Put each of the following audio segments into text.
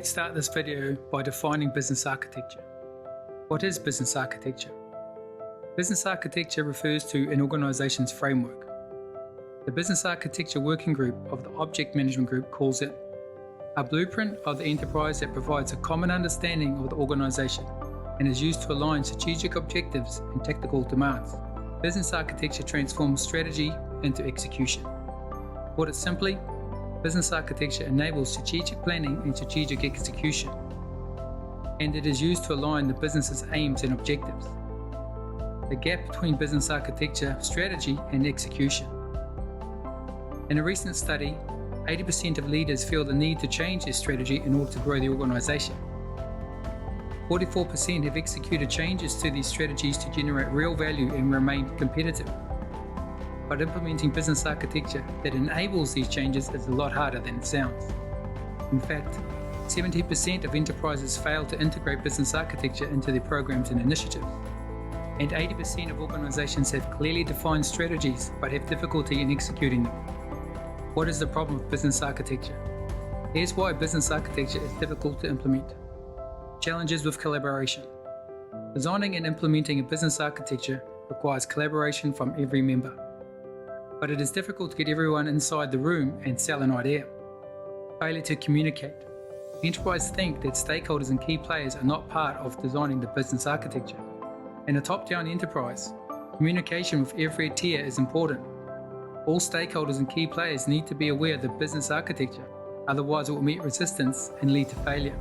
Let's start this video by defining business architecture. What is business architecture? Business architecture refers to an organization's framework. The Business Architecture Working Group of the Object Management Group calls it a blueprint of the enterprise that provides a common understanding of the organization and is used to align strategic objectives and tactical demands. Business architecture transforms strategy into execution. Put it simply, business architecture enables strategic planning and strategic execution, and it is used to align the business's aims and objectives. The gap between business architecture, strategy, and execution. In a recent study, 80% of leaders feel the need to change their strategy in order to grow the organization. 44% have executed changes to these strategies to generate real value and remain competitive. But implementing business architecture that enables these changes is a lot harder than it sounds. In fact, 70% of enterprises fail to integrate business architecture into their programs and initiatives. And 80% of organizations have clearly defined strategies but have difficulty in executing them. What is the problem with business architecture? Here's why business architecture is difficult to implement. Challenges with collaboration. Designing and implementing a business architecture requires collaboration from every member. But it is difficult to get everyone inside the room and sell an idea. Failure to communicate. Enterprises think that stakeholders and key players are not part of designing the business architecture. In a top-down enterprise, communication with every tier is important. All stakeholders and key players need to be aware of the business architecture, otherwise it will meet resistance and lead to failure.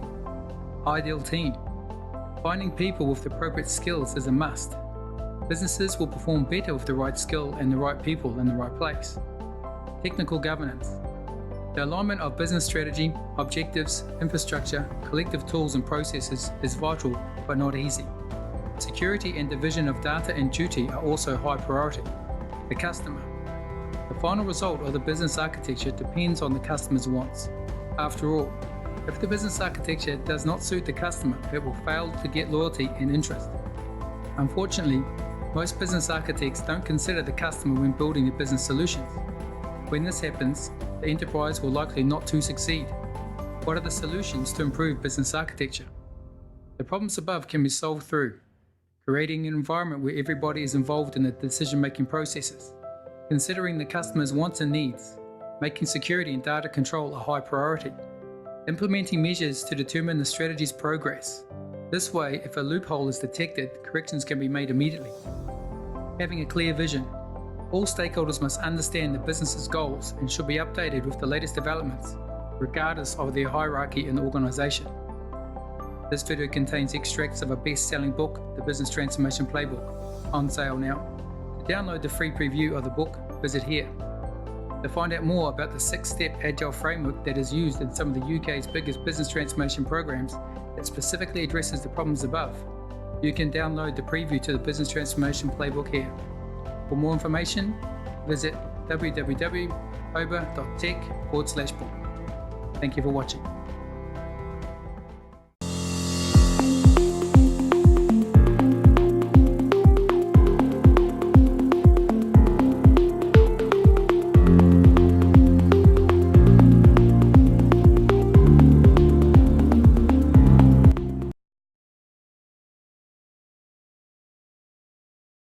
Ideal team. Finding people with the appropriate skills is a must. Businesses will perform better with the right skill and the right people in the right place. Technical governance. The alignment of business strategy, objectives, infrastructure, collective tools and processes is vital but not easy. Security and division of data and duty are also high priority. The customer. The final result of the business architecture depends on the customer's wants. After all, if the business architecture does not suit the customer, it will fail to get loyalty and interest. Unfortunately, most business architects don't consider the customer when building their business solutions. When this happens, the enterprise will likely not to succeed. What are the solutions to improve business architecture? The problems above can be solved through creating an environment where everybody is involved in the decision-making processes, considering the customer's wants and needs, making security and data control a high priority, implementing measures to determine the strategy's progress. This way, if a loophole is detected, corrections can be made immediately. Having a clear vision. All stakeholders must understand the business's goals and should be updated with the latest developments, regardless of their hierarchy in the organization. This video contains extracts of a best-selling book, The Business Transformation Playbook, on sale now. To download the free preview of the book, visit here. To find out more about the 6-step agile framework that is used in some of the UK's biggest business transformation programs that specifically addresses the problems above, you can download the preview to the Business Transformation Playbook here. For more information, visit www.oba.tech/book. Thank you for watching.